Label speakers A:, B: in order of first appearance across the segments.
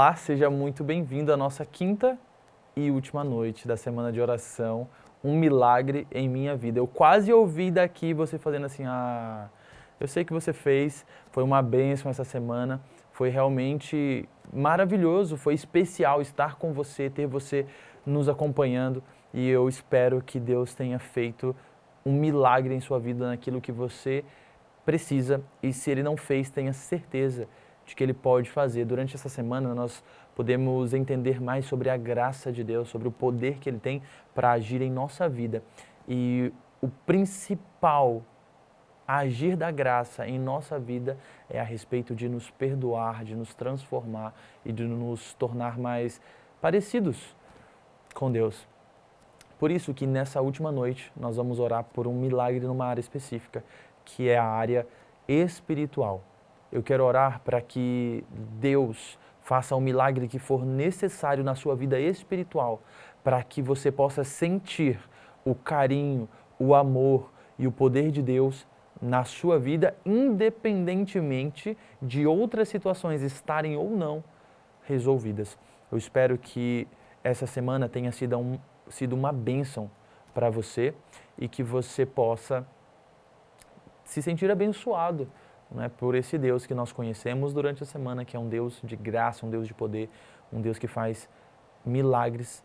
A: Olá, seja muito bem-vindo à nossa quinta e última noite da semana de oração, um milagre em minha vida. Eu quase ouvi daqui você fazendo assim, eu sei que você fez, foi uma bênção essa semana, foi realmente maravilhoso, foi especial estar com você, ter você nos acompanhando e eu espero que Deus tenha feito um milagre em sua vida naquilo que você precisa e se Ele não fez, tenha certeza de que Ele pode fazer. Durante essa semana nós podemos entender mais sobre a graça de Deus, sobre o poder que Ele tem para agir em nossa vida. E o principal agir da graça em nossa vida é a respeito de nos perdoar, de nos transformar e de nos tornar mais parecidos com Deus. Por isso que nessa última noite nós vamos orar por um milagre numa área específica, que é a área espiritual. Eu quero orar para que Deus faça o milagre que for necessário na sua vida espiritual, para que você possa sentir o carinho, o amor e o poder de Deus na sua vida, independentemente de outras situações estarem ou não resolvidas. Eu espero que essa semana tenha sido uma bênção para você e que você possa se sentir abençoado, né, por esse Deus que nós conhecemos durante a semana, que é um Deus de graça, um Deus de poder, um Deus que faz milagres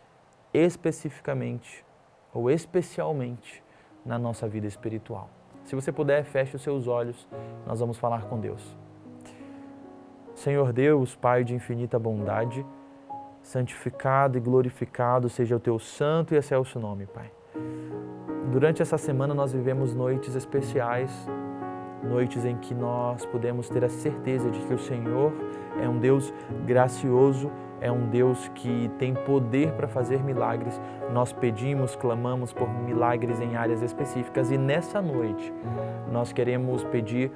A: especificamente ou especialmente na nossa vida espiritual. Se você puder, feche os seus olhos, nós vamos falar com Deus. Senhor Deus, Pai de infinita bondade, santificado e glorificado seja o Teu santo e excelso nome, Pai. Durante essa semana nós vivemos noites especiais, noites em que nós podemos ter a certeza de que o Senhor é um Deus gracioso, é um Deus que tem poder para fazer milagres. Nós pedimos, clamamos por milagres em áreas específicas e nessa noite nós queremos pedir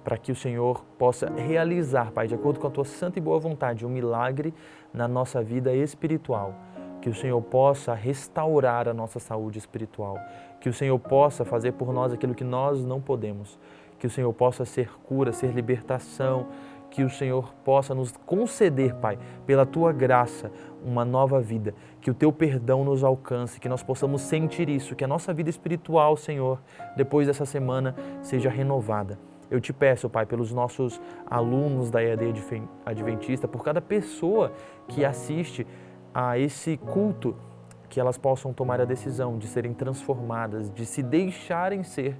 A: para que o Senhor possa realizar, Pai, de acordo com a Tua santa e boa vontade, um milagre na nossa vida espiritual. Que o Senhor possa restaurar a nossa saúde espiritual. Que o Senhor possa fazer por nós aquilo que nós não podemos. Que o Senhor possa ser cura, ser libertação. Que o Senhor possa nos conceder, Pai, pela Tua graça, uma nova vida. Que o Teu perdão nos alcance, que nós possamos sentir isso. Que a nossa vida espiritual, Senhor, depois dessa semana, seja renovada. Eu te peço, Pai, pelos nossos alunos da EAD Adventista, por cada pessoa que assiste a esse culto, que elas possam tomar a decisão de serem transformadas, de se deixarem ser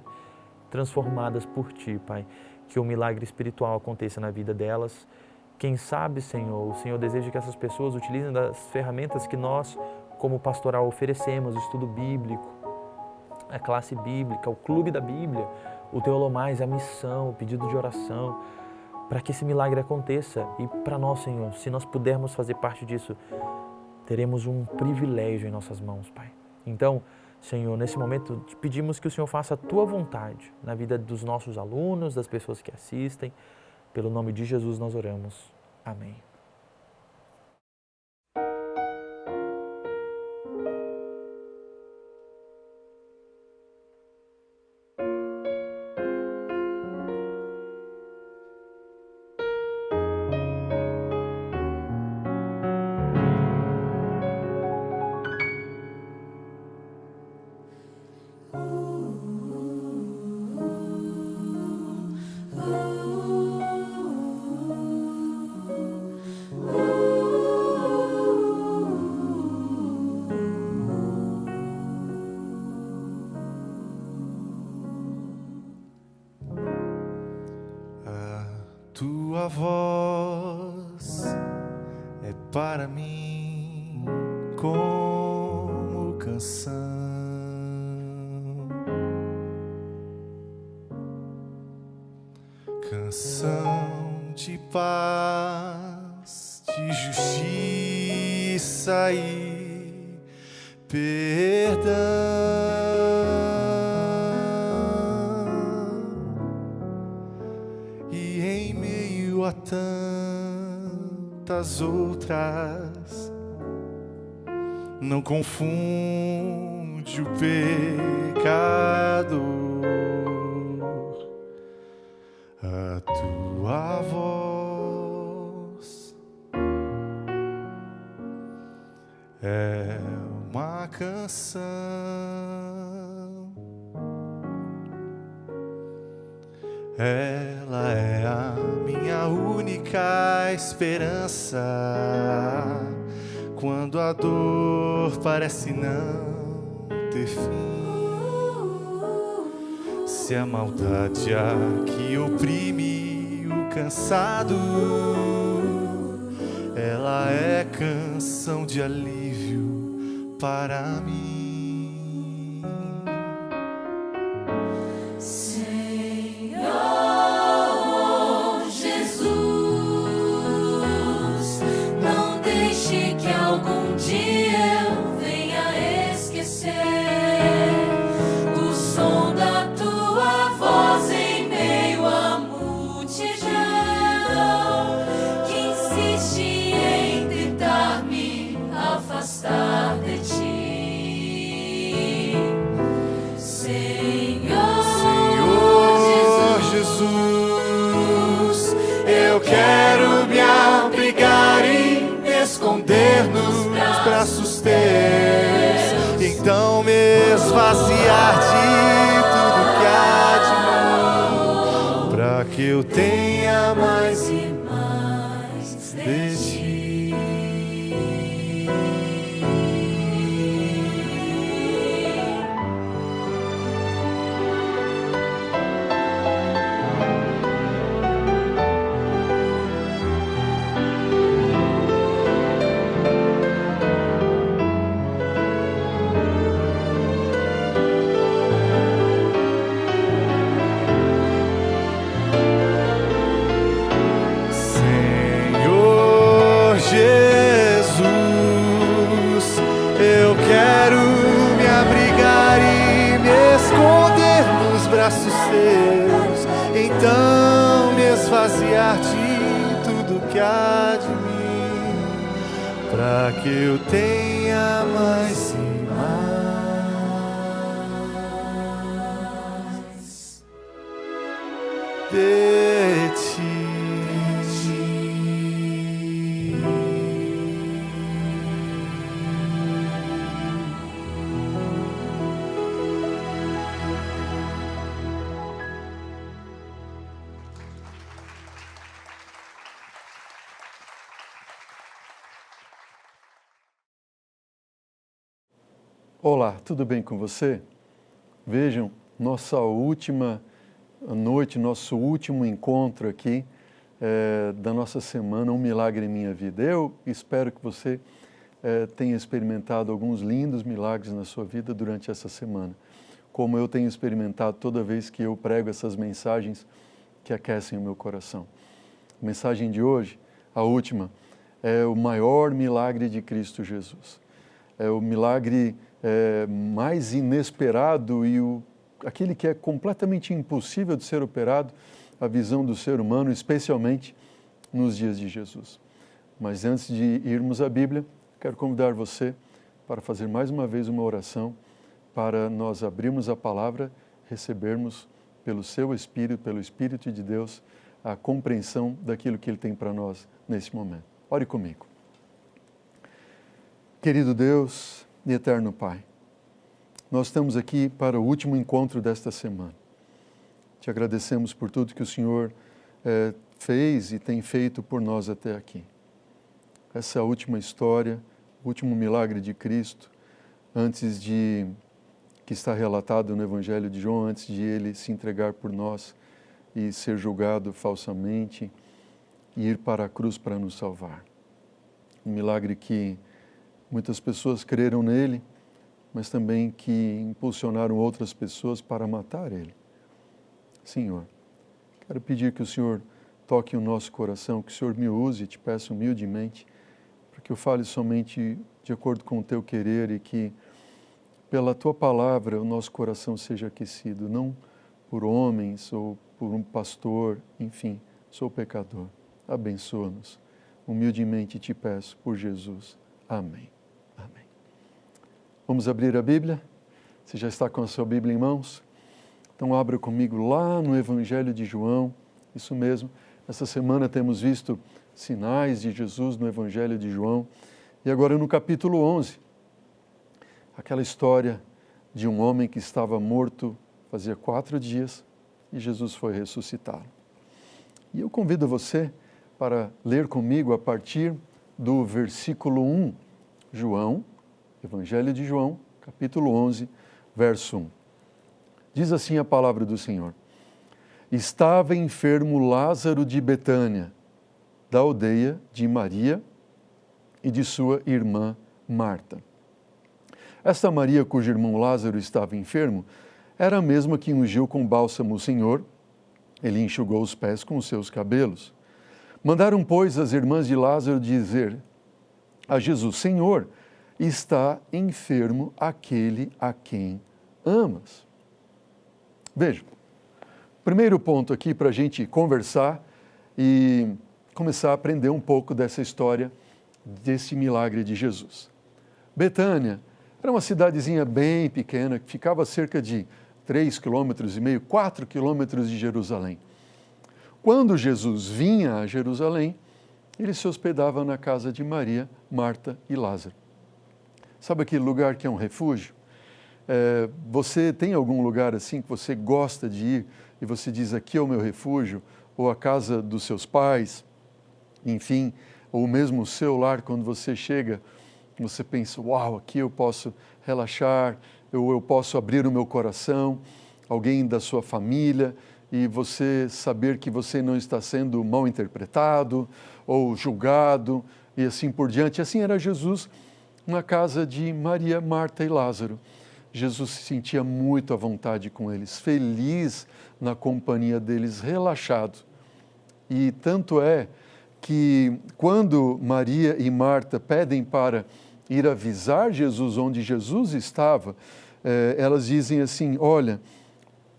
A: transformadas por Ti, Pai. Que o milagre espiritual aconteça na vida delas. Quem sabe, Senhor, o Senhor deseja que essas pessoas utilizem das ferramentas que nós, como pastoral, oferecemos, o estudo bíblico, a classe bíblica, o clube da Bíblia, o Teolomais, a missão, o pedido de oração, para que esse milagre aconteça. E para nós, Senhor, se nós pudermos fazer parte disso, teremos um privilégio em nossas mãos, Pai. Então, Senhor, nesse momento, te pedimos que o Senhor faça a Tua vontade na vida dos nossos alunos, das pessoas que assistem. Pelo nome de Jesus nós oramos. Amém.
B: Tua voz é para mim como canção, canção de paz, de justiça e perdão. A tantas outras, não confunde o pecador. A tua voz é uma canção. Ela é a minha única esperança quando a dor parece não ter fim. Se a maldade aqui oprime o cansado, ela é canção de alívio para mim.
C: Senhor Jesus, não deixe que algum dia eu venha esquecer o som da tua voz em meio à multidão que insiste em tentar me afastar de ti. Senhor
B: Jesus, eu quero me abrigar e me esconder nos braços teus, então me esvaziar de tudo que há de mim, para que eu tenha mais e mais de ti. Senhor Jesus, eu quero me abrigar e me esconder nos braços teus, então me esvaziar de tudo que há de mim, para que eu tenha mais e mais de ti.
D: Olá, tudo bem com você? Vejam, nossa última noite, nosso último encontro aqui da nossa semana, Um Milagre em Minha Vida. Eu espero que você tenha experimentado alguns lindos milagres na sua vida durante essa semana, como eu tenho experimentado toda vez que eu prego essas mensagens que aquecem o meu coração. A mensagem de hoje, a última, é o maior milagre de Cristo Jesus. É o milagre mais inesperado e aquele que é completamente impossível de ser operado, a visão do ser humano, especialmente nos dias de Jesus. Mas antes de irmos à Bíblia, quero convidar você para fazer mais uma vez uma oração, para nós abrirmos a palavra, recebermos pelo seu Espírito, pelo Espírito de Deus, a compreensão daquilo que Ele tem para nós nesse momento. Ore comigo. Querido Deus e eterno Pai, nós estamos aqui para o último encontro desta semana. Te agradecemos por tudo que o Senhor fez e tem feito por nós até aqui. Essa última história, o último milagre de Cristo, que está relatado no Evangelho de João, antes de Ele se entregar por nós e ser julgado falsamente e ir para a cruz para nos salvar. Um milagre que muitas pessoas creram nele, mas também que impulsionaram outras pessoas para matar ele. Senhor, quero pedir que o Senhor toque o nosso coração, que o Senhor me use, te peço humildemente, para que eu fale somente de acordo com o teu querer e que, pela tua palavra, o nosso coração seja aquecido, não por homens ou por um pastor, enfim, sou pecador. Abençoa-nos. Humildemente te peço, por Jesus. Amém. Amém. Vamos abrir a Bíblia? Você já está com a sua Bíblia em mãos? Então abra comigo lá no Evangelho de João, isso mesmo. Essa semana temos visto sinais de Jesus no Evangelho de João E agora no capítulo 11, aquela história de um homem que estava morto fazia 4 dias e Jesus foi ressuscitá-lo. E eu convido você para ler comigo a partir do versículo 1, João, Evangelho de João, capítulo 11, verso 1. Diz assim a palavra do Senhor: Estava enfermo Lázaro de Betânia, da aldeia de Maria e de sua irmã Marta. Esta Maria, cujo irmão Lázaro estava enfermo, era a mesma que ungiu com bálsamo o Senhor. Ele enxugou os pés com os seus cabelos. Mandaram, pois, as irmãs de Lázaro dizer a Jesus: Senhor, está enfermo aquele a quem amas. Veja, primeiro ponto aqui para a gente conversar e começar a aprender um pouco dessa história, desse milagre de Jesus. Betânia era uma cidadezinha bem pequena, que ficava a cerca de 3,5 km, 4 km de Jerusalém. Quando Jesus vinha a Jerusalém, ele se hospedava na casa de Maria, Marta e Lázaro. Sabe aquele lugar que é um refúgio? Você tem algum lugar assim que você gosta de ir e você diz: aqui é o meu refúgio, ou a casa dos seus pais, enfim, ou mesmo o seu lar, quando você chega, você pensa: uau, aqui eu posso relaxar, eu posso abrir o meu coração, alguém da sua família, e você saber que você não está sendo mal interpretado ou julgado e assim por diante. Assim era Jesus na casa de Maria, Marta e Lázaro. Jesus se sentia muito à vontade com eles, feliz na companhia deles, relaxado. E tanto é que quando Maria e Marta pedem para ir avisar Jesus onde Jesus estava, elas dizem assim: olha,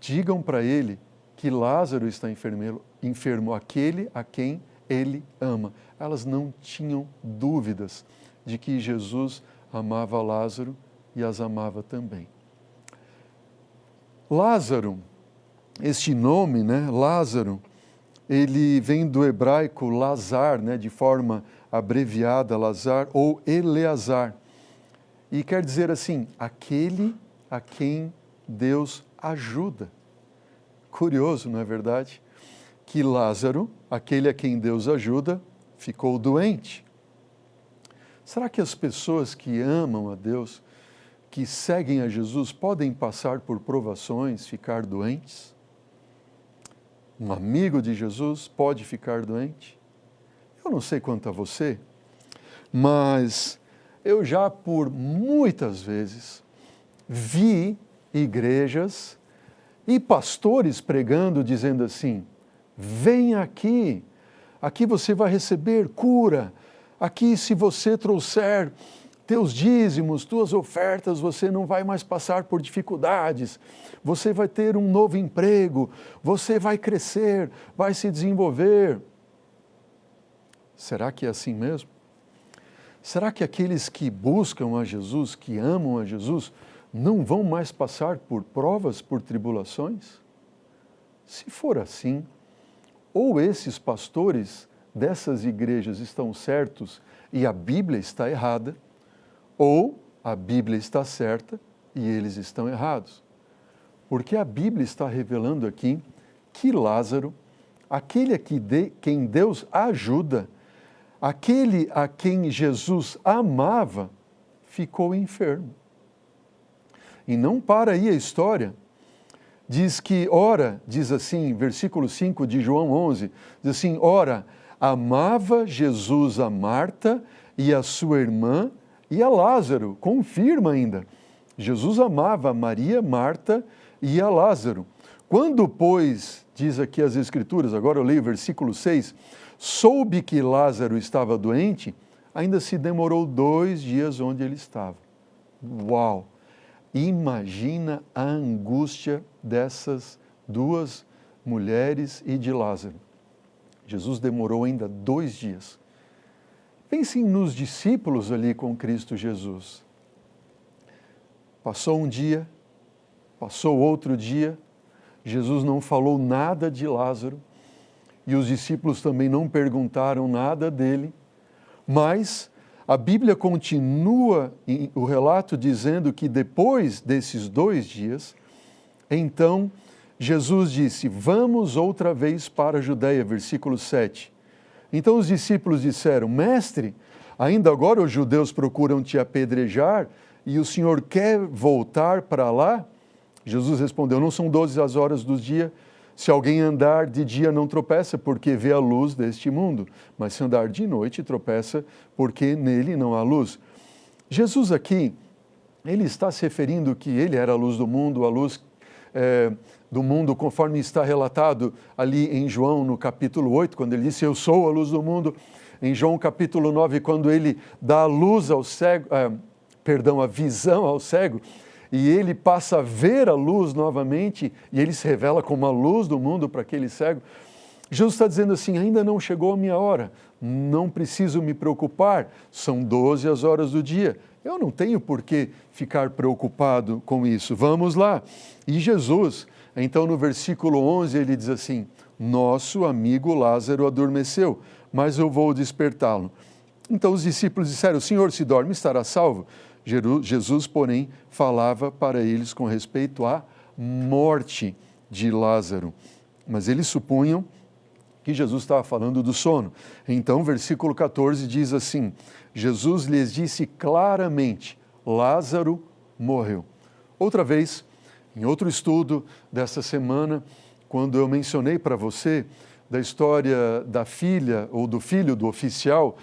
D: digam para ele que Lázaro está enfermo, aquele a quem ele ama. Elas não tinham dúvidas de que Jesus amava Lázaro e as amava também. Lázaro, este nome, né, Lázaro, ele vem do hebraico Lazar, né, de forma abreviada, Lazar, ou Eleazar. E quer dizer assim, aquele a quem Deus ajuda. Curioso, não é verdade? Que Lázaro, aquele a quem Deus ajuda, ficou doente. Será que as pessoas que amam a Deus, que seguem a Jesus, podem passar por provações, ficar doentes? Um amigo de Jesus pode ficar doente? Eu não sei quanto a você, mas eu já por muitas vezes vi igrejas e pastores pregando, dizendo assim: vem aqui, aqui você vai receber cura, aqui se você trouxer teus dízimos, tuas ofertas, você não vai mais passar por dificuldades, você vai ter um novo emprego, você vai crescer, vai se desenvolver. Será que é assim mesmo? Será que aqueles que buscam a Jesus, que amam a Jesus, não vão mais passar por provas, por tribulações? Se for assim, ou esses pastores dessas igrejas estão certos e a Bíblia está errada, ou a Bíblia está certa e eles estão errados. Porque a Bíblia está revelando aqui que Lázaro, aquele a quem Deus ajuda, aquele a quem Jesus amava, ficou enfermo. E não para aí a história. Diz que, ora, diz assim, versículo 5 de João 11, diz assim: ora, amava Jesus a Marta e a sua irmã e a Lázaro. Confirma ainda. Jesus amava a Maria, Marta e a Lázaro. Quando, pois, diz aqui as Escrituras, agora eu leio o versículo 6, soube que Lázaro estava doente, ainda se demorou 2 dias onde ele estava. Uau! Imagina a angústia dessas 2 mulheres e de Lázaro. Jesus demorou ainda 2 dias. Pensem nos discípulos ali com Cristo Jesus. Passou um dia, passou outro dia, Jesus não falou nada de Lázaro e os discípulos também não perguntaram nada dele, mas a Bíblia continua o relato dizendo que depois desses 2 dias, então Jesus disse: vamos outra vez para a Judeia, versículo 7. Então os discípulos disseram: Mestre, ainda agora os judeus procuram te apedrejar e o Senhor quer voltar para lá? Jesus respondeu: não são 12 as horas do dia? Se alguém andar de dia não tropeça, porque vê a luz deste mundo, mas se andar de noite tropeça, porque nele não há luz. Jesus aqui, ele está se referindo que ele era a luz do mundo, a luz do mundo, conforme está relatado ali em João, no capítulo 8, quando ele disse: eu sou a luz do mundo. Em João capítulo 9, quando ele dá a luz ao cego, a visão ao cego, e ele passa a ver a luz novamente, e ele se revela como a luz do mundo para aquele cego. Jesus está dizendo assim: ainda não chegou a minha hora, não preciso me preocupar, são 12 as horas do dia, eu não tenho por que ficar preocupado com isso, vamos lá. E Jesus, então no versículo 11, ele diz assim: nosso amigo Lázaro adormeceu, mas eu vou despertá-lo. Então os discípulos disseram: Senhor, se dorme, estará salvo. Jesus, porém, falava para eles com respeito à morte de Lázaro. Mas eles supunham que Jesus estava falando do sono. Então, versículo 14 diz assim: Jesus lhes disse claramente: Lázaro morreu. Outra vez, em outro estudo dessa semana, quando eu mencionei para você da história da filha ou do filho do oficial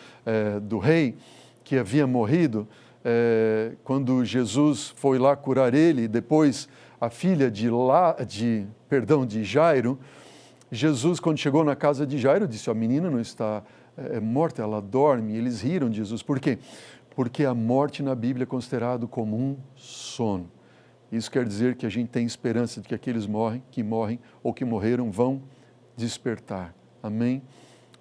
D: do rei que havia morrido, quando Jesus foi lá curar ele, e depois a filha de Jairo, Jesus, quando chegou na casa de Jairo, disse: a menina não está morta, ela dorme. E eles riram de Jesus. Por quê? Porque a morte na Bíblia é considerado como um sono. Isso quer dizer que a gente tem esperança de que aqueles que morrem ou que morreram vão despertar. Amém?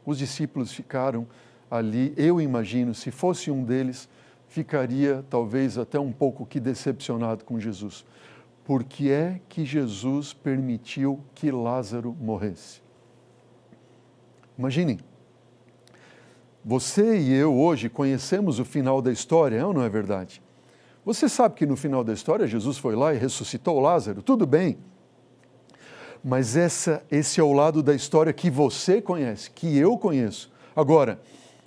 D: Os discípulos ficaram ali, eu imagino, se fosse um deles, ficaria talvez até um pouco que decepcionado com Jesus. Por que é que Jesus permitiu que Lázaro morresse? Imaginem, você e eu hoje conhecemos o final da história, é ou não é verdade? Você sabe que no final da história Jesus foi lá e ressuscitou Lázaro, tudo bem. Mas esse é o lado da história que você conhece, que eu conheço. Agora,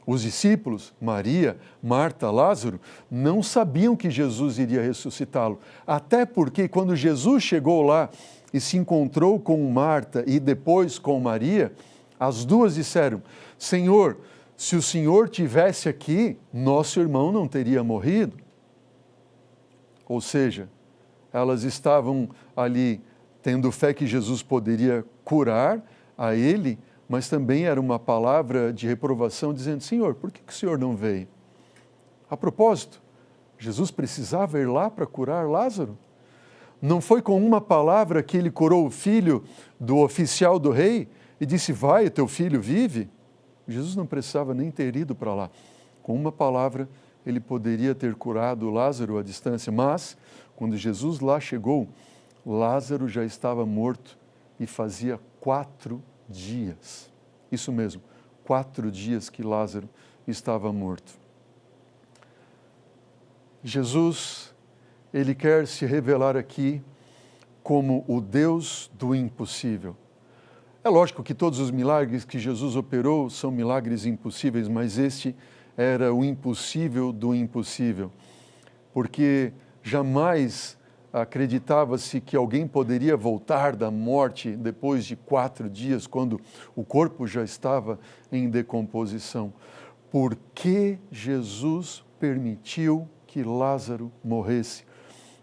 D: os discípulos, Maria, Marta, Lázaro, não sabiam que Jesus iria ressuscitá-lo. Até porque quando Jesus chegou lá e se encontrou com Marta e depois com Maria, as duas disseram: Senhor, se o Senhor tivesse aqui, nosso irmão não teria morrido. Ou seja, elas estavam ali tendo fé que Jesus poderia curar a ele, mas também era uma palavra de reprovação, dizendo: Senhor, por que o Senhor não veio? A propósito, Jesus precisava ir lá para curar Lázaro? Não foi com uma palavra que ele curou o filho do oficial do rei e disse: vai, teu filho vive? Jesus não precisava nem ter ido para lá. Com uma palavra, ele poderia ter curado Lázaro à distância, mas quando Jesus lá chegou, Lázaro já estava morto e fazia 4 dias. Isso mesmo, 4 dias que Lázaro estava morto. Jesus, ele quer se revelar aqui como o Deus do impossível. É lógico que todos os milagres que Jesus operou são milagres impossíveis, mas este era o impossível do impossível, porque jamais acreditava-se que alguém poderia voltar da morte depois de 4 dias, quando o corpo já estava em decomposição. Por que Jesus permitiu que Lázaro morresse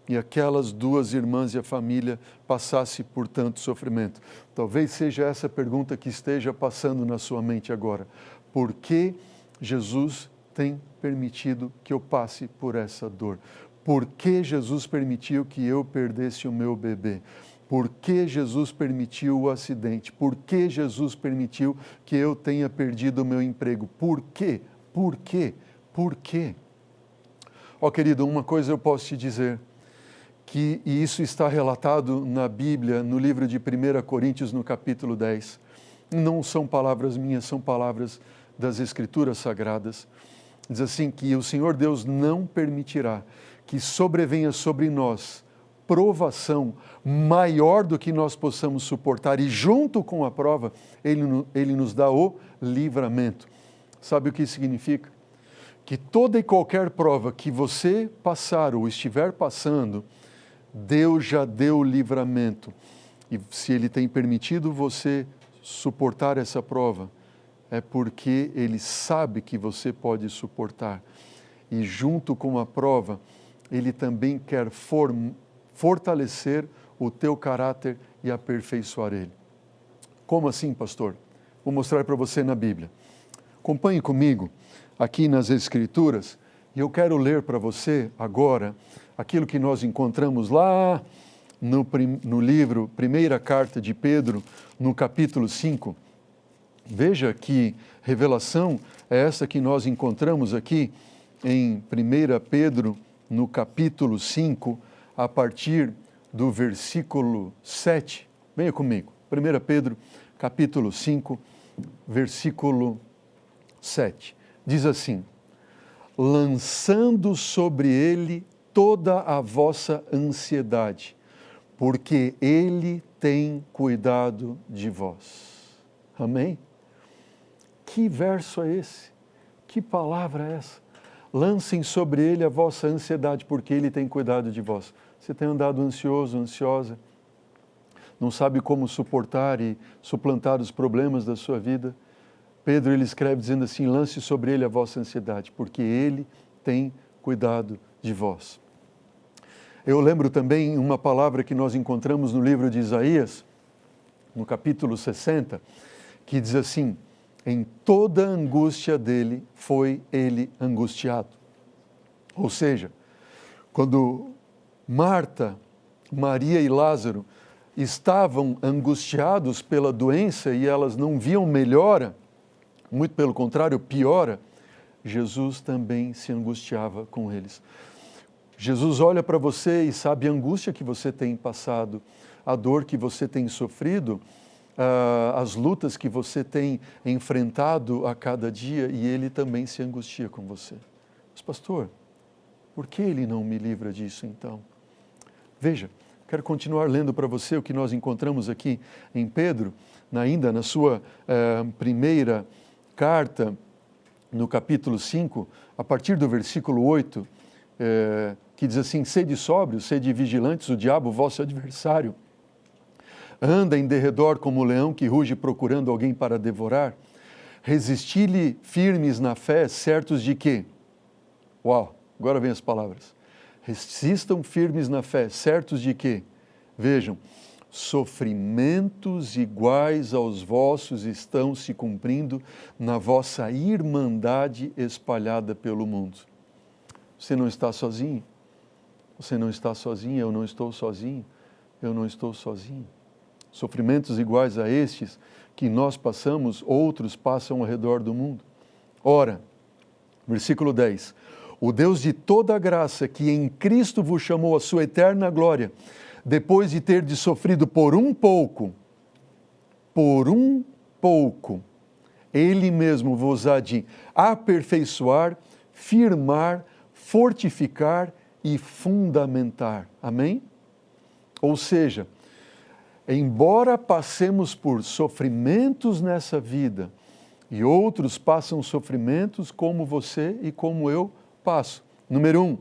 D: e aquelas 2 irmãs e a família passassem por tanto sofrimento? Talvez seja essa pergunta que esteja passando na sua mente agora. Por que Jesus tem permitido que eu passe por essa dor? Por que Jesus permitiu que eu perdesse o meu bebê? Por que Jesus permitiu o acidente? Por que Jesus permitiu que eu tenha perdido o meu emprego? Por quê? Por quê? Por quê? Ó, querido, uma coisa eu posso te dizer, e isso está relatado na Bíblia, no livro de 1 Coríntios, no capítulo 10. Não são palavras minhas, são palavras das Escrituras Sagradas. diz assim, que o Senhor Deus não permitirá que sobrevenha sobre nós provação maior do que nós possamos suportar, e junto com a prova, Ele nos dá o livramento. Sabe o que isso significa? Que toda e qualquer prova que você passar ou estiver passando, Deus já deu o livramento. E se Ele tem permitido você suportar essa prova, é porque Ele sabe que você pode suportar. E junto com a prova, Ele também quer fortalecer o teu caráter e aperfeiçoar ele. Como assim, pastor? Vou mostrar para você na Bíblia. Acompanhe comigo aqui nas Escrituras, e eu quero ler para você agora aquilo que nós encontramos lá no livro, primeira carta de Pedro, no capítulo 5. Veja que revelação é essa que nós encontramos aqui em 1 Pedro, no capítulo 5, a partir do versículo 7. Venha comigo. 1 Pedro, capítulo 5, versículo 7. Diz assim: lançando sobre ele toda a vossa ansiedade, porque ele tem cuidado de vós. Amém? Que verso é esse? Que palavra é essa? Lancem sobre ele a vossa ansiedade, porque ele tem cuidado de vós. Você tem andado ansioso, ansiosa, não sabe como suportar e suplantar os problemas da sua vida? Pedro, ele escreve dizendo assim: lance sobre ele a vossa ansiedade, porque ele tem cuidado de vós. Eu lembro também uma palavra que nós encontramos no livro de Isaías, no capítulo 60, que diz assim: em toda a angústia dele foi ele angustiado. Ou seja, quando Marta, Maria e Lázaro estavam angustiados pela doença e elas não viam melhora, muito pelo contrário, piora, Jesus também se angustiava com eles. Jesus olha para você e sabe a angústia que você tem passado, a dor que você tem sofrido, as lutas que você tem enfrentado a cada dia, e Ele também se angustia com você. Mas pastor, por que Ele não me livra disso então? Veja, quero continuar lendo para você o que nós encontramos aqui em Pedro, ainda na sua primeira carta, no capítulo 5, a partir do versículo 8, que diz assim: sede sóbrios, sede vigilantes, o diabo, vosso adversário, anda em derredor como leão que ruge procurando alguém para devorar. Resisti-lhe firmes na fé, certos de que... Uau, agora vem as palavras. Resistam firmes na fé, certos de que, vejam, sofrimentos iguais aos vossos estão se cumprindo na vossa irmandade espalhada pelo mundo. Você não está sozinho, você não está sozinha, eu não estou sozinho, eu não estou sozinho. Sofrimentos iguais a estes que nós passamos, outros passam ao redor do mundo. Ora, versículo 10, o Deus de toda a graça, que em Cristo vos chamou à sua eterna glória, depois de ter sofrido por um pouco, Ele mesmo vos há de aperfeiçoar, firmar, fortificar e fundamentar. Amém? Ou seja, embora passemos por sofrimentos nessa vida, e outros passam sofrimentos como você e como eu passo. Número 1,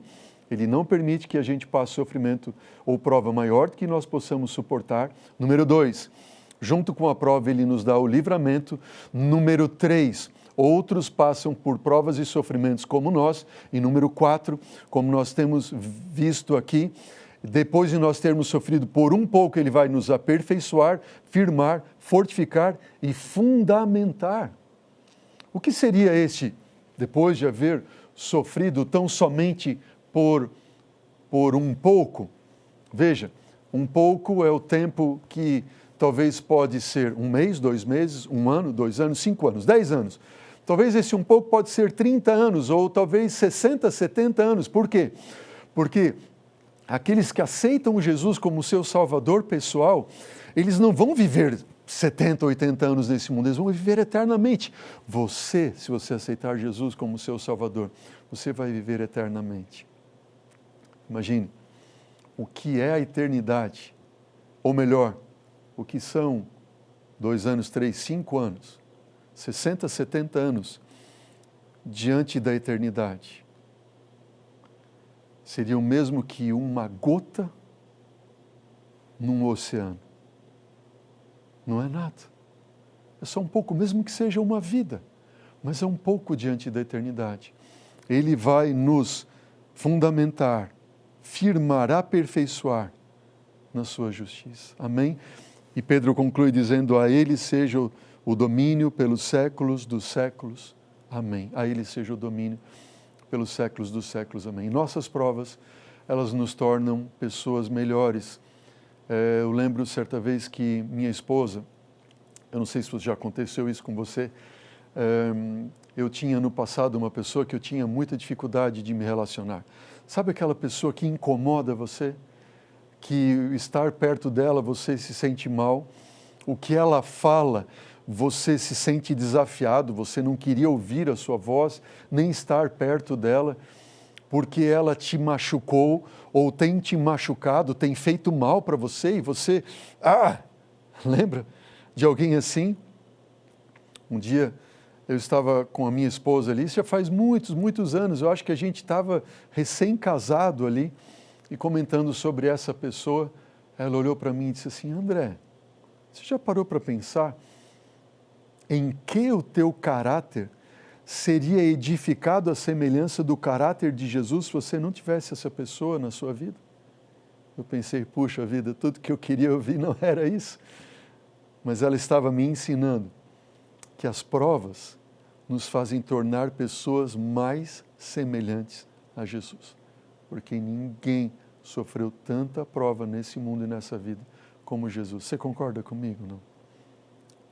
D: Ele não permite que a gente passe sofrimento ou prova maior do que nós possamos suportar. Número 2, junto com a prova Ele nos dá o livramento. Número 3, outros passam por provas e sofrimentos como nós. E número 4, como nós temos visto aqui, depois de nós termos sofrido por um pouco, Ele vai nos aperfeiçoar, firmar, fortificar e fundamentar. O que seria este, depois de haver sofrido tão somente por um pouco? Veja, um pouco é o tempo que talvez pode ser 1 mês, 2 meses, 1 ano, 2 anos, 5 anos, 10 anos. Talvez esse um pouco pode ser 30 anos ou talvez 60, 70 anos. Por quê? Porque aqueles que aceitam Jesus como seu Salvador pessoal, eles não vão viver 70, 80 anos nesse mundo, eles vão viver eternamente. Você, se você aceitar Jesus como seu Salvador, você vai viver eternamente. Imagine o que é a eternidade, ou melhor, o que são 2 anos, 3, 5 anos, 60, 70 anos diante da eternidade. Seria o mesmo que uma gota num oceano. Não é nada. É só um pouco, mesmo que seja uma vida, mas é um pouco diante da eternidade. Ele vai nos fundamentar, firmar, aperfeiçoar na sua justiça. Amém? E Pedro conclui dizendo: a Ele seja o domínio pelos séculos dos séculos. Amém. A Ele seja o domínio pelos séculos dos séculos. Amém. Nossas provas, elas nos tornam pessoas melhores. Eu lembro certa vez que minha esposa, eu não sei se já aconteceu isso com você, eu tinha no passado uma pessoa que eu tinha muita dificuldade de me relacionar. Sabe aquela pessoa que incomoda você? Que estar perto dela você se sente mal, o que ela fala você se sente desafiado, você não queria ouvir a sua voz, nem estar perto dela, porque ela te machucou, ou tem te machucado, tem feito mal para você, e você, lembra de alguém assim? Um dia eu estava com a minha esposa ali, isso já faz muitos anos, eu acho que a gente estava recém-casado ali, e comentando sobre essa pessoa, ela olhou para mim e disse assim: André, você já parou para pensar em que o teu caráter seria edificado à semelhança do caráter de Jesus se você não tivesse essa pessoa na sua vida? Eu pensei, puxa vida, tudo que eu queria ouvir não era isso. Mas ela estava me ensinando que as provas nos fazem tornar pessoas mais semelhantes a Jesus. Porque ninguém sofreu tanta prova nesse mundo e nessa vida como Jesus. Você concorda comigo, não?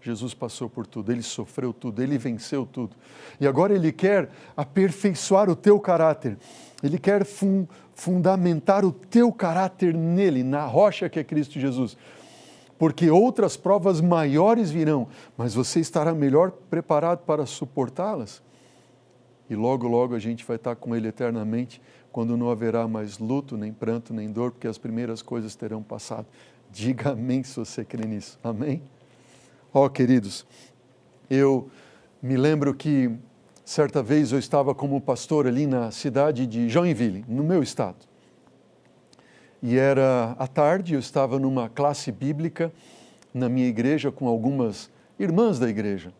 D: Jesus passou por tudo, Ele sofreu tudo, Ele venceu tudo. E agora Ele quer aperfeiçoar o teu caráter. Ele quer fundamentar o teu caráter nele, na rocha que é Cristo Jesus. Porque outras provas maiores virão, mas você estará melhor preparado para suportá-las. E logo, logo a gente vai estar com Ele eternamente, quando não haverá mais luto, nem pranto, nem dor, porque as primeiras coisas terão passado. Diga amém se você crê nisso. Amém? Queridos, eu me lembro que certa vez eu estava como pastor ali na cidade de Joinville, no meu estado. E era à tarde, eu estava numa classe bíblica na minha igreja com algumas irmãs da igreja.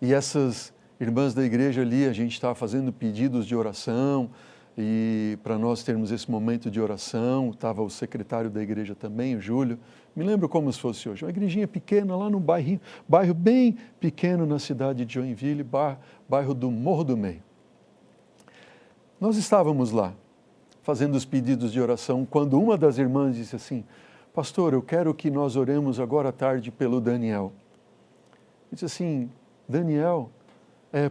D: E essas irmãs da igreja ali, a gente estava fazendo pedidos de oração, e para nós termos esse momento de oração, estava o secretário da igreja também, o Júlio. Me lembro como se fosse hoje, uma igrejinha pequena lá num bairro bem pequeno na cidade de Joinville, bairro do Morro do Meio. Nós estávamos lá, fazendo os pedidos de oração, quando uma das irmãs disse assim: pastor, eu quero que nós oremos agora à tarde pelo Daniel. Eu disse assim: Daniel?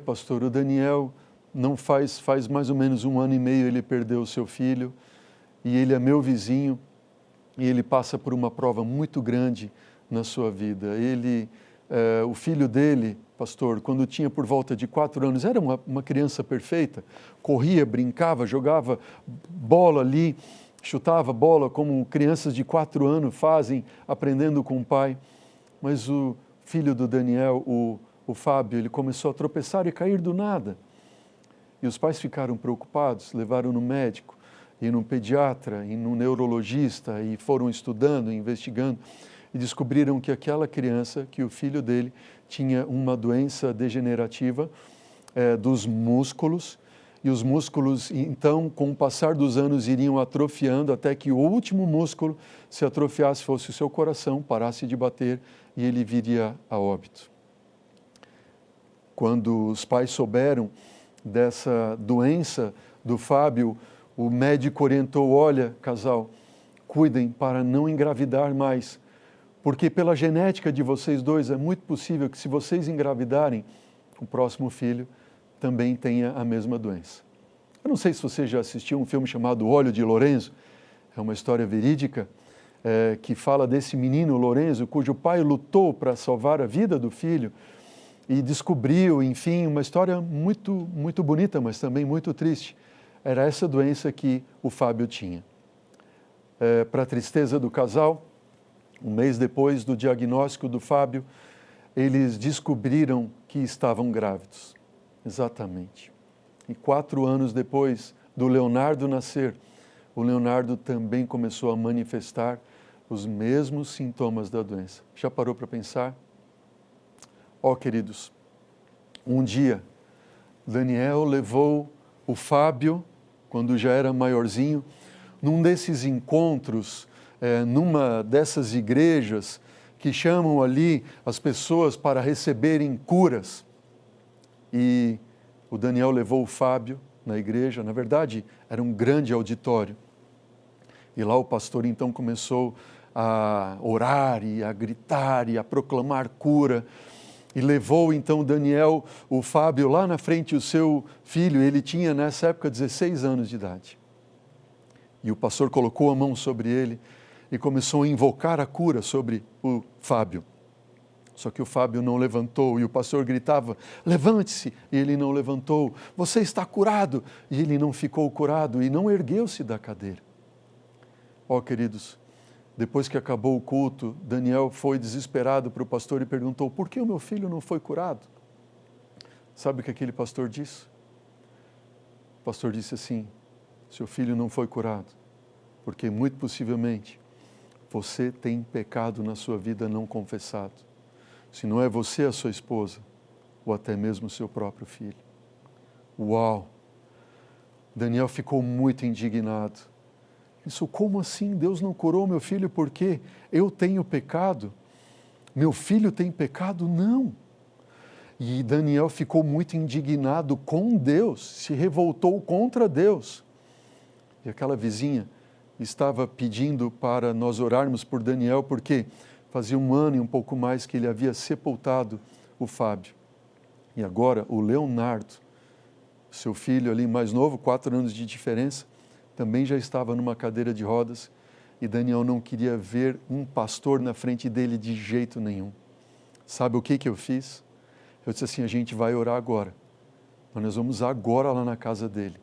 D: Pastor, o Daniel não faz mais ou menos 1 ano e meio ele perdeu o seu filho, e ele é meu vizinho, e ele passa por uma prova muito grande na sua vida. O filho dele, pastor, quando tinha por volta de 4 anos, era uma criança perfeita, corria, brincava, jogava bola ali, chutava bola como crianças de 4 anos fazem, aprendendo com o pai. Mas o filho do Daniel, o Fábio, ele começou a tropeçar e cair do nada. E os pais ficaram preocupados, levaram no médico, e no pediatra, e no neurologista, e foram estudando, investigando, e descobriram que aquela criança, que o filho dele, tinha uma doença degenerativa dos músculos, e os músculos, então, com o passar dos anos, iriam atrofiando até que o último músculo se atrofiasse, fosse o seu coração, parasse de bater, e ele viria a óbito. Quando os pais souberam dessa doença do Fábio, o médico orientou: olha, casal, cuidem para não engravidar mais, porque pela genética de vocês dois é muito possível que, se vocês engravidarem, o próximo filho também tenha a mesma doença. Eu não sei se você já assistiu um filme chamado Olho de Lorenzo, é uma história verídica. que fala desse menino Lorenzo, cujo pai lutou para salvar a vida do filho e descobriu, enfim, uma história muito, muito bonita, mas também muito triste. Era essa doença que o Fábio tinha. Para a tristeza do casal, um mês depois do diagnóstico do Fábio, eles descobriram que estavam grávidos. Exatamente. E 4 anos depois do Leonardo nascer, o Leonardo também começou a manifestar os mesmos sintomas da doença. Já parou para pensar? Queridos, um dia, Daniel levou o Fábio, quando já era maiorzinho, num desses encontros, numa dessas igrejas que chamam ali as pessoas para receberem curas. E o Daniel levou o Fábio na igreja, na verdade, era um grande auditório. E lá o pastor então começou a orar e a gritar e a proclamar cura. E levou então Daniel, o Fábio, lá na frente, o seu filho, ele tinha nessa época 16 anos de idade. E o pastor colocou a mão sobre ele e começou a invocar a cura sobre o Fábio. Só que o Fábio não levantou e o pastor gritava, levante-se, e ele não levantou. Você está curado, e ele não ficou curado e não ergueu-se da cadeira. Queridos, depois que acabou o culto, Daniel foi desesperado para o pastor e perguntou, por que o meu filho não foi curado? Sabe o que aquele pastor disse? O pastor disse assim, seu filho não foi curado, porque muito possivelmente você tem pecado na sua vida não confessado. Se não é você, a sua esposa, ou até mesmo o seu próprio filho. Uau! Daniel ficou muito indignado. Isso, como assim? Deus não curou meu filho porque eu tenho pecado? Meu filho tem pecado? Não. E Daniel ficou muito indignado com Deus, se revoltou contra Deus. E aquela vizinha estava pedindo para nós orarmos por Daniel, porque fazia 1 ano e um pouco mais que ele havia sepultado o Fábio. E agora o Leonardo, seu filho ali mais novo, 4 anos de diferença, também já estava numa cadeira de rodas e Daniel não queria ver um pastor na frente dele de jeito nenhum. Sabe o que eu fiz? Eu disse assim, a gente vai orar agora, mas nós vamos agora lá na casa dele.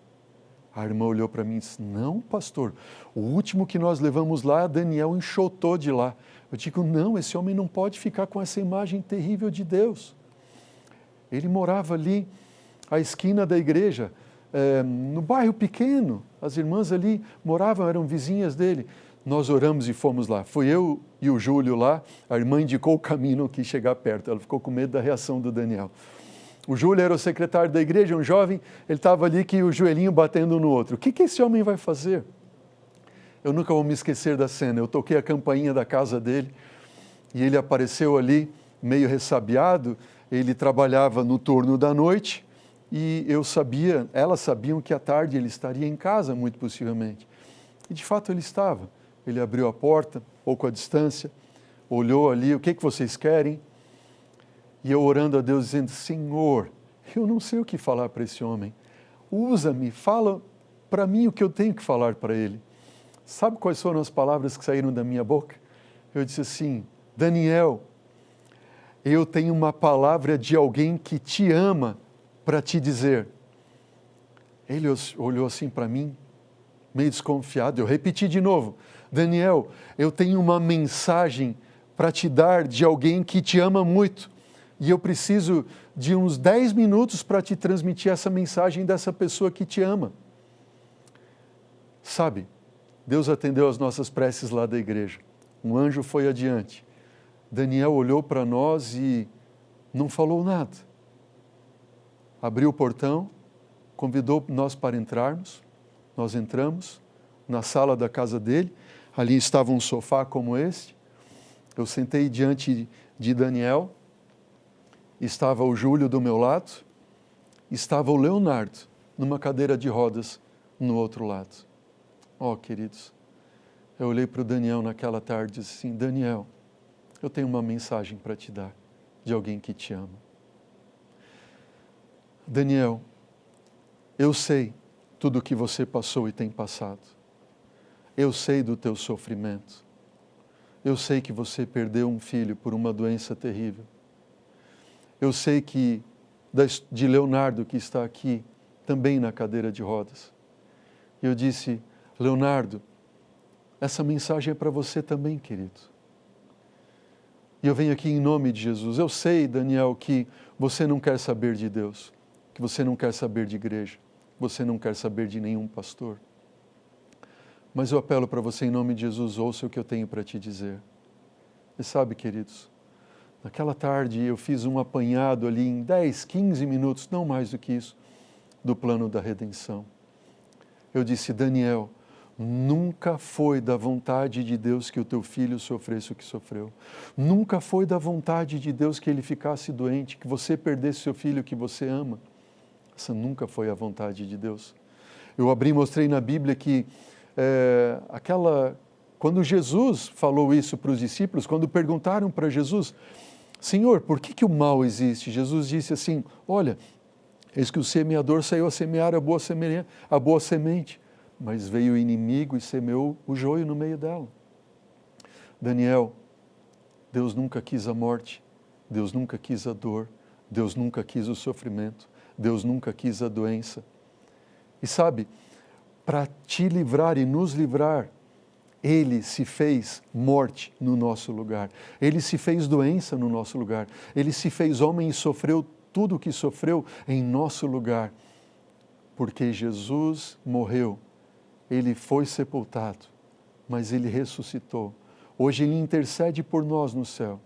D: A irmã olhou para mim e disse, não, pastor, o último que nós levamos lá, Daniel enxotou de lá. Eu digo, não, esse homem não pode ficar com essa imagem terrível de Deus. Ele morava ali à esquina da igreja, no bairro pequeno, as irmãs ali moravam, eram vizinhas dele. Nós oramos e fomos lá. Fui eu e o Júlio lá, a irmã indicou o caminho, não quis chegar perto, ela ficou com medo da reação do Daniel. O Júlio era o secretário da igreja, um jovem, ele estava ali que o joelhinho batendo no outro. O que esse homem vai fazer? Eu nunca vou me esquecer da cena, eu toquei a campainha da casa dele e ele apareceu ali meio ressabiado, ele trabalhava no turno da noite, e elas sabiam que à tarde ele estaria em casa, muito possivelmente. E de fato ele estava. Ele abriu a porta, pouco à distância, olhou ali, o que vocês querem? E eu orando a Deus, dizendo, Senhor, eu não sei o que falar para esse homem. Usa-me, fala para mim o que eu tenho que falar para ele. Sabe quais foram as palavras que saíram da minha boca? Eu disse assim, Daniel, eu tenho uma palavra de alguém que te ama, para te dizer. Ele olhou assim para mim, meio desconfiado. Eu repeti de novo, Daniel, eu tenho uma mensagem para te dar de alguém que te ama muito e eu preciso de uns 10 minutos para te transmitir essa mensagem dessa pessoa que te ama. Sabe, Deus atendeu as nossas preces lá da igreja. Um anjo foi adiante. Daniel olhou para nós e não falou nada. Abriu o portão, convidou nós para entrarmos, nós entramos na sala da casa dele, ali estava um sofá como este, eu sentei diante de Daniel, estava o Júlio do meu lado, estava o Leonardo numa cadeira de rodas no outro lado. Queridos, eu olhei para o Daniel naquela tarde e disse assim, Daniel, eu tenho uma mensagem para te dar de alguém que te ama. Daniel, eu sei tudo o que você passou e tem passado. Eu sei do teu sofrimento. eu sei que você perdeu um filho por uma doença terrível. Eu sei que de Leonardo, que está aqui, também na cadeira de rodas. E eu disse, Leonardo, essa mensagem é para você também, querido. E eu venho aqui em nome de Jesus. Eu sei, Daniel, que você não quer saber de Deus, que você não quer saber de igreja, que você não quer saber de nenhum pastor. Mas eu apelo para você em nome de Jesus, ouça o que eu tenho para te dizer. E sabe, queridos, naquela tarde eu fiz um apanhado ali em 10, 15 minutos, não mais do que isso, do plano da redenção. Eu disse, Daniel, nunca foi da vontade de Deus que o teu filho sofresse o que sofreu. Nunca foi da vontade de Deus que ele ficasse doente, que você perdesse seu filho que você ama. Essa nunca foi a vontade de Deus. Eu abri e mostrei na Bíblia que quando Jesus falou isso para os discípulos, quando perguntaram para Jesus, Senhor, por que o mal existe? Jesus disse assim, olha, eis que o semeador saiu a semear a boa semente, mas veio o inimigo e semeou o joio no meio dela. Daniel, Deus nunca quis a morte, Deus nunca quis a dor, Deus nunca quis o sofrimento, Deus nunca quis a doença. E sabe, para te livrar e nos livrar, Ele se fez morte no nosso lugar. Ele se fez doença no nosso lugar. Ele se fez homem e sofreu tudo o que sofreu em nosso lugar. Porque Jesus morreu, Ele foi sepultado, mas Ele ressuscitou. Hoje Ele intercede por nós no céu.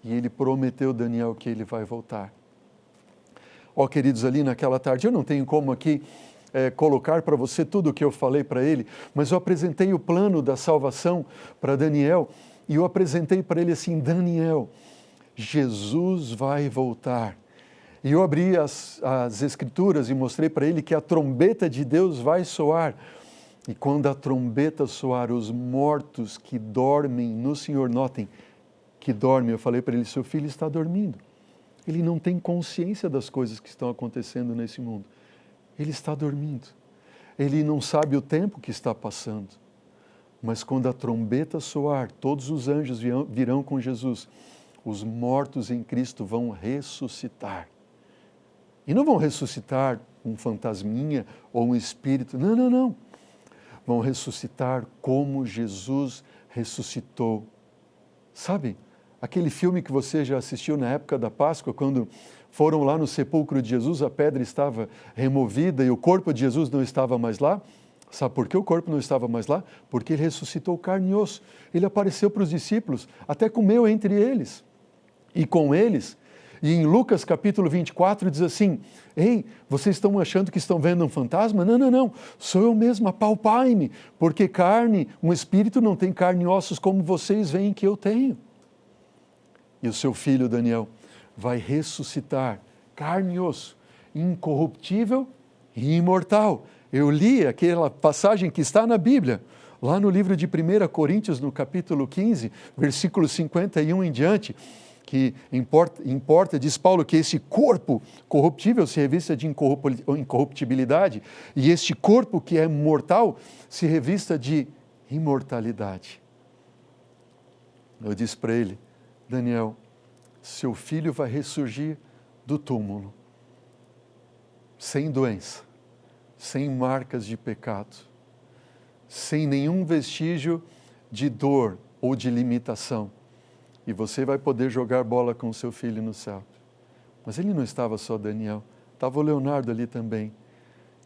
D: E Ele prometeu, Daniel, que Ele vai voltar. Ó, queridos, ali naquela tarde, eu não tenho como aqui colocar para você tudo o que eu falei para ele, mas eu apresentei o plano da salvação para Daniel e eu apresentei para ele assim, Daniel, Jesus vai voltar. E eu abri as escrituras e mostrei para ele que a trombeta de Deus vai soar. E quando a trombeta soar, os mortos que dormem no Senhor, notem que dormem, eu falei para ele, seu filho está dormindo. Ele não tem consciência das coisas que estão acontecendo nesse mundo. Ele está dormindo. Ele não sabe o tempo que está passando. Mas quando a trombeta soar, todos os anjos virão com Jesus. Os mortos em Cristo vão ressuscitar. E não vão ressuscitar um fantasminha ou um espírito. Não, não, não. Vão ressuscitar como Jesus ressuscitou. Sabe, aquele filme que você já assistiu na época da Páscoa, quando foram lá no sepulcro de Jesus, a pedra estava removida e o corpo de Jesus não estava mais lá? Sabe por que o corpo não estava mais lá? Porque ele ressuscitou carne e osso. Ele apareceu para os discípulos, até comeu entre eles. E com eles, e em Lucas capítulo 24 diz assim, ei, vocês estão achando que estão vendo um fantasma? Não, não, não, sou eu mesmo, apalpai-me, porque carne, um espírito não tem carne e ossos como vocês veem que eu tenho. E o seu filho, Daniel, vai ressuscitar carne e osso, incorruptível e imortal. Eu li aquela passagem que está na Bíblia, lá no livro de 1 Coríntios, no capítulo 15, versículo 51 em diante, que importa, diz Paulo, que esse corpo corruptível se revista de incorruptibilidade e este corpo que é mortal se revista de imortalidade. Eu disse para ele, Daniel, seu filho vai ressurgir do túmulo, sem doença, sem marcas de pecado, sem nenhum vestígio de dor ou de limitação. E você vai poder jogar bola com seu filho no céu. Mas ele não estava só, Daniel, estava o Leonardo ali também.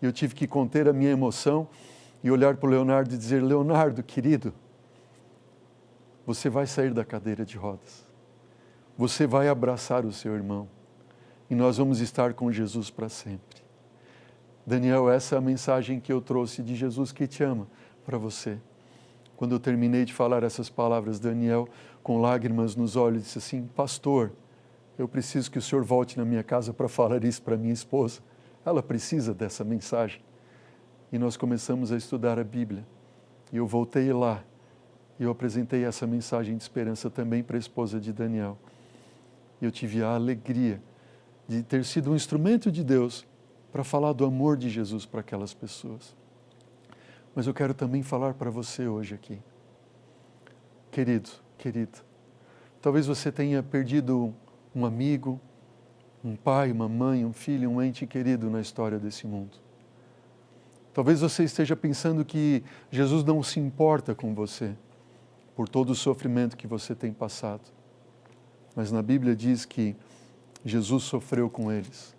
D: E eu tive que conter a minha emoção e olhar para o Leonardo e dizer, Leonardo, querido, você vai sair da cadeira de rodas. Você vai abraçar o seu irmão. E nós vamos estar com Jesus para sempre. Daniel, essa é a mensagem que eu trouxe de Jesus que te ama para você. Quando eu terminei de falar essas palavras, Daniel, com lágrimas nos olhos, disse assim, pastor, eu preciso que o senhor volte na minha casa para falar isso para minha esposa. Ela precisa dessa mensagem. E nós começamos a estudar a Bíblia. E eu voltei lá e eu apresentei essa mensagem de esperança também para a esposa de Daniel. E eu tive a alegria de ter sido um instrumento de Deus para falar do amor de Jesus para aquelas pessoas. Mas eu quero também falar para você hoje aqui. Querido, querido. Talvez você tenha perdido um amigo, um pai, uma mãe, um filho, um ente querido na história desse mundo. Talvez você esteja pensando que Jesus não se importa com você por todo o sofrimento que você tem passado. Mas na Bíblia diz que Jesus sofreu com eles,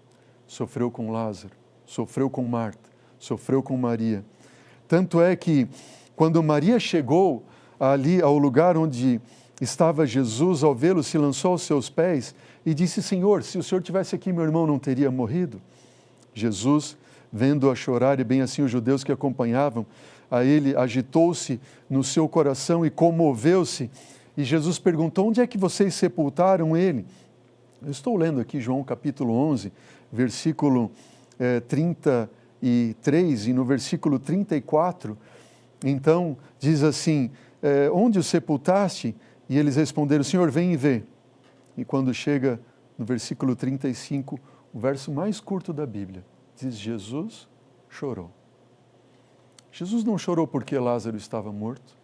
D: sofreu com Lázaro, sofreu com Marta, sofreu com Maria. Tanto é que quando Maria chegou ali ao lugar onde estava Jesus, ao vê-lo, se lançou aos seus pés e disse: Senhor, se o Senhor tivesse aqui, meu irmão não teria morrido. Jesus, vendo-a chorar, e bem assim os judeus que acompanhavam a ele, agitou-se no seu coração e comoveu-se. E Jesus perguntou: onde é que vocês sepultaram ele? Eu estou lendo aqui João capítulo 11, versículo 33, e no versículo 34, então diz assim: onde o sepultaste? E eles responderam: Senhor, vem e vê. E quando chega no versículo 35, o verso mais curto da Bíblia, diz: Jesus chorou. Jesus não chorou porque Lázaro estava morto.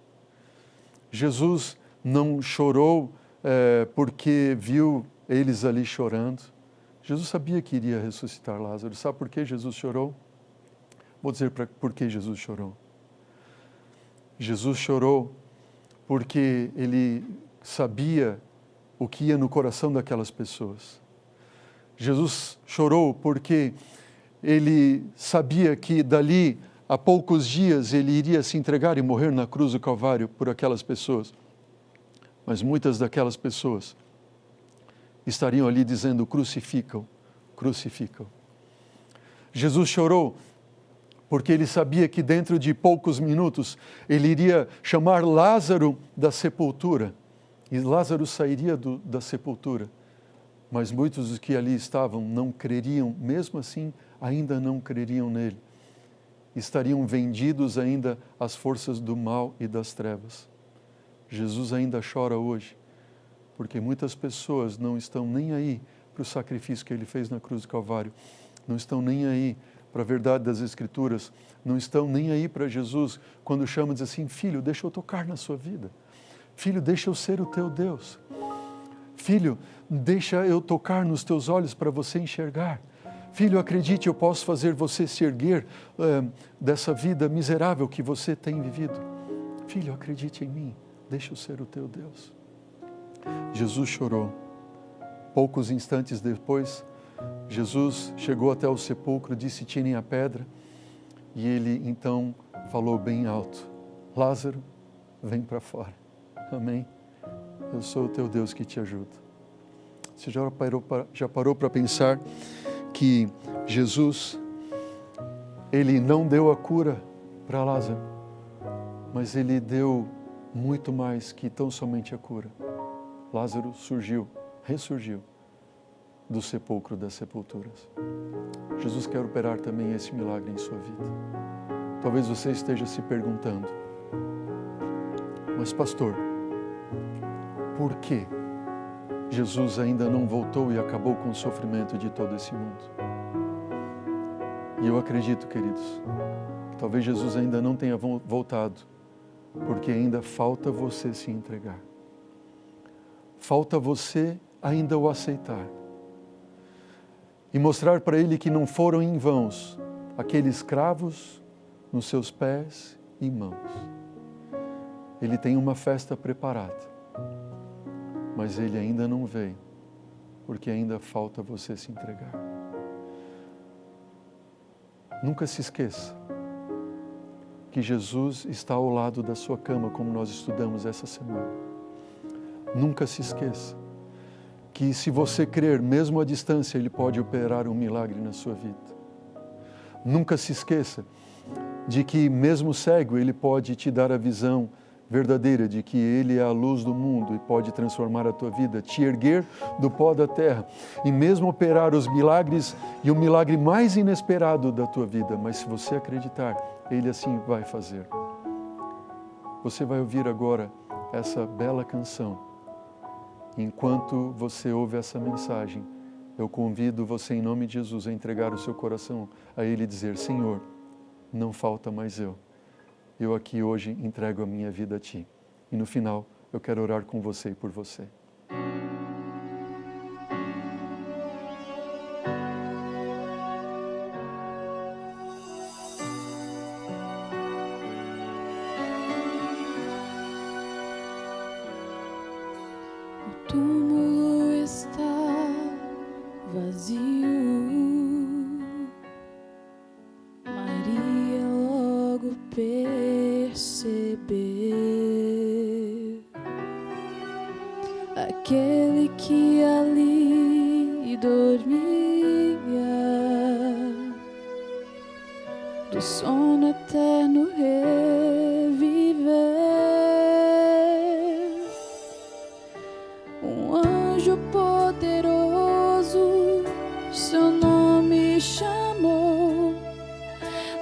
D: Jesus não chorou porque viu eles ali chorando. Jesus sabia que iria ressuscitar Lázaro. Sabe por que Jesus chorou? Vou dizer por que Jesus chorou. Jesus chorou porque ele sabia o que ia no coração daquelas pessoas. Jesus chorou porque ele sabia que dali a poucos dias ele iria se entregar e morrer na cruz do Calvário por aquelas pessoas. Mas muitas daquelas pessoas estariam ali dizendo: crucificam, crucificam. Jesus chorou porque ele sabia que dentro de poucos minutos ele iria chamar Lázaro da sepultura. E Lázaro sairia da sepultura. Mas muitos dos que ali estavam não creriam, mesmo assim, ainda não creriam nele. Estariam vendidos ainda às forças do mal e das trevas. Jesus ainda chora hoje, porque muitas pessoas não estão nem aí para o sacrifício que ele fez na cruz do Calvário, não estão nem aí para a verdade das Escrituras, não estão nem aí para Jesus, quando chama e diz assim: filho, deixa eu tocar na sua vida, filho, deixa eu ser o teu Deus, filho, deixa eu tocar nos teus olhos para você enxergar, filho, acredite, eu posso fazer você se erguer dessa vida miserável que você tem vivido, filho, acredite em mim, deixa eu ser o teu Deus. Jesus chorou. Poucos instantes depois, Jesus chegou até o sepulcro, disse: tirem a pedra, e ele então falou bem alto: Lázaro, vem para fora. Amém? Eu sou o teu Deus que te ajuda. Você já parou para pensar que Jesus, ele não deu a cura para Lázaro, mas ele deu muito mais que tão somente a cura. Lázaro ressurgiu do sepulcro das sepulturas. Jesus quer operar também esse milagre em sua vida. Talvez você esteja se perguntando: mas pastor, por que Jesus ainda não voltou e acabou com o sofrimento de todo esse mundo? E eu acredito, queridos, que talvez Jesus ainda não tenha voltado, porque ainda falta você se entregar. Falta você ainda o aceitar. E mostrar para Ele que não foram em vãos aqueles cravos nos seus pés e mãos. Ele tem uma festa preparada, mas Ele ainda não veio, porque ainda falta você se entregar. Nunca se esqueça que Jesus está ao lado da sua cama, como nós estudamos essa semana. Nunca se esqueça que, se você crer, mesmo à distância, Ele pode operar um milagre na sua vida. Nunca se esqueça de que, mesmo cego, Ele pode te dar a visão verdadeira de que Ele é a luz do mundo e pode transformar a tua vida, te erguer do pó da terra e mesmo operar os milagres e o milagre mais inesperado da tua vida. Mas se você acreditar, Ele assim vai fazer. Você vai ouvir agora essa bela canção. Enquanto você ouve essa mensagem, eu convido você, em nome de Jesus, a entregar o seu coração a Ele e dizer: Senhor, não falta mais eu aqui hoje entrego a minha vida a Ti. E no final, eu quero orar com você e por você.
E: O túmulo está vazio. Maria logo percebeu. Aquele que ali dormia, do sono eterno reviveu. Um anjo poderoso seu nome chamou,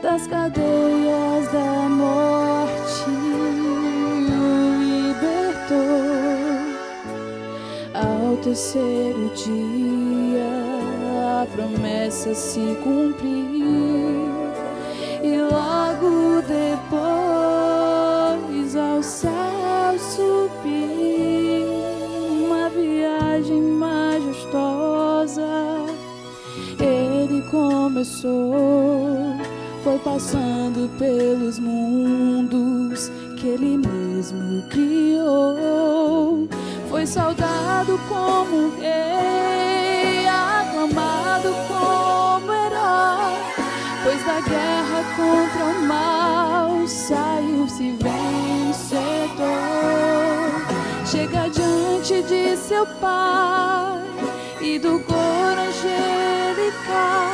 E: das cadeias da morte o libertou. Ao terceiro dia a promessa se cumpriu, e logo depois ao céu subiu. Uma viagem majestosa ele começou, foi passando pelos mundos que ele mesmo criou. Foi saudado como um rei, aclamado como herói, pois da guerra contra o mal saiu-se vencedor. Chega diante de seu pai e do coro angelical,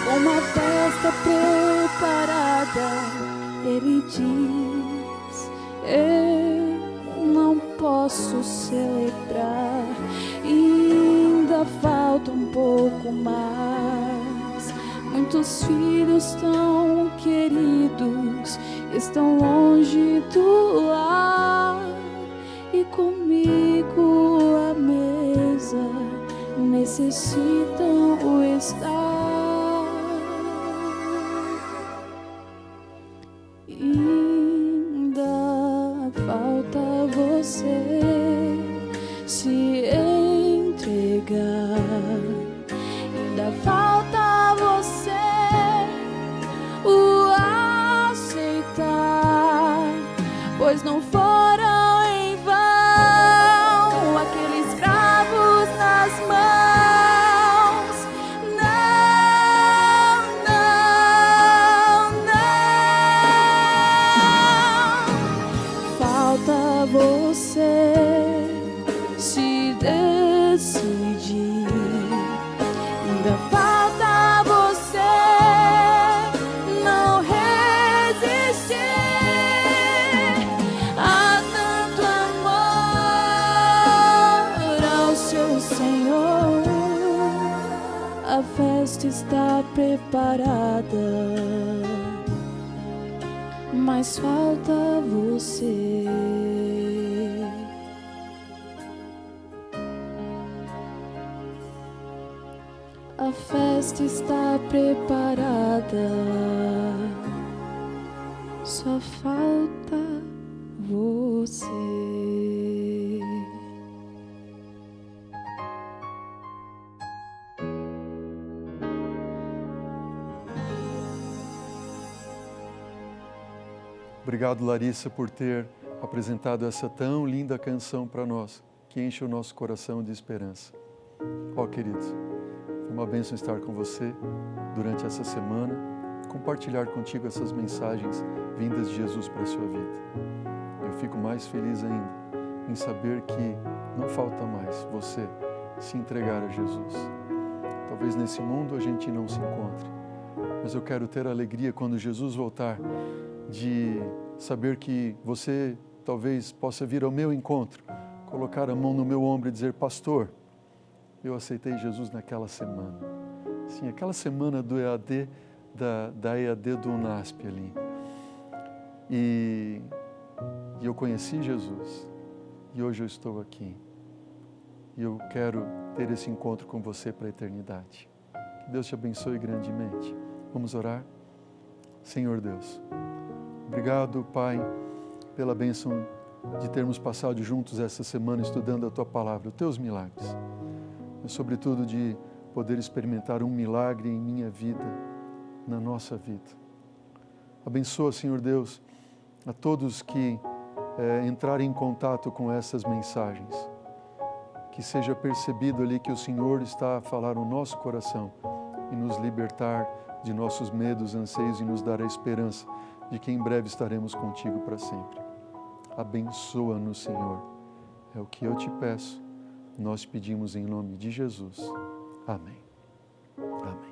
E: com uma festa preparada, ele diz: eu não posso celebrar, ainda falta um pouco mais. Muitos filhos tão queridos estão longe do lar, e comigo à mesa necessitam estar. Ainda falta você se entregar, ainda falta você o aceitar, pois não foram em vão aqueles cravos nas mãos. Não, não, não. Falta você se decidir, ainda falta você não resistir. Há tanto amor ao seu Senhor, a festa está preparada, mas falta você. A festa está preparada, só falta você.
D: Obrigado, Larissa, por ter apresentado essa tão linda canção para nós, que enche o nosso coração de esperança. Ó, queridos, foi uma bênção estar com você durante essa semana, compartilhar contigo essas mensagens vindas de Jesus para a sua vida. Eu fico mais feliz ainda em saber que não falta mais você se entregar a Jesus. Talvez nesse mundo a gente não se encontre, mas eu quero ter a alegria quando Jesus voltar de saber que você talvez possa vir ao meu encontro, colocar a mão no meu ombro e dizer: pastor, eu aceitei Jesus naquela semana. Sim, aquela semana do EAD, da EAD do UNASP ali. E eu conheci Jesus e hoje eu estou aqui. E eu quero ter esse encontro com você para a eternidade. Que Deus te abençoe grandemente. Vamos orar? Senhor Deus, obrigado, Pai, pela bênção de termos passado juntos essa semana estudando a Tua Palavra, os Teus milagres, mas sobretudo de poder experimentar um milagre em minha vida, na nossa vida. Abençoa, Senhor Deus, a todos que entrarem em contato com essas mensagens, que seja percebido ali que o Senhor está a falar no nosso coração e nos libertar de nossos medos, anseios e nos dar a esperança de que em breve estaremos contigo para sempre. Abençoa-nos, Senhor. É o que eu te peço. Nós pedimos em nome de Jesus. Amém. Amém.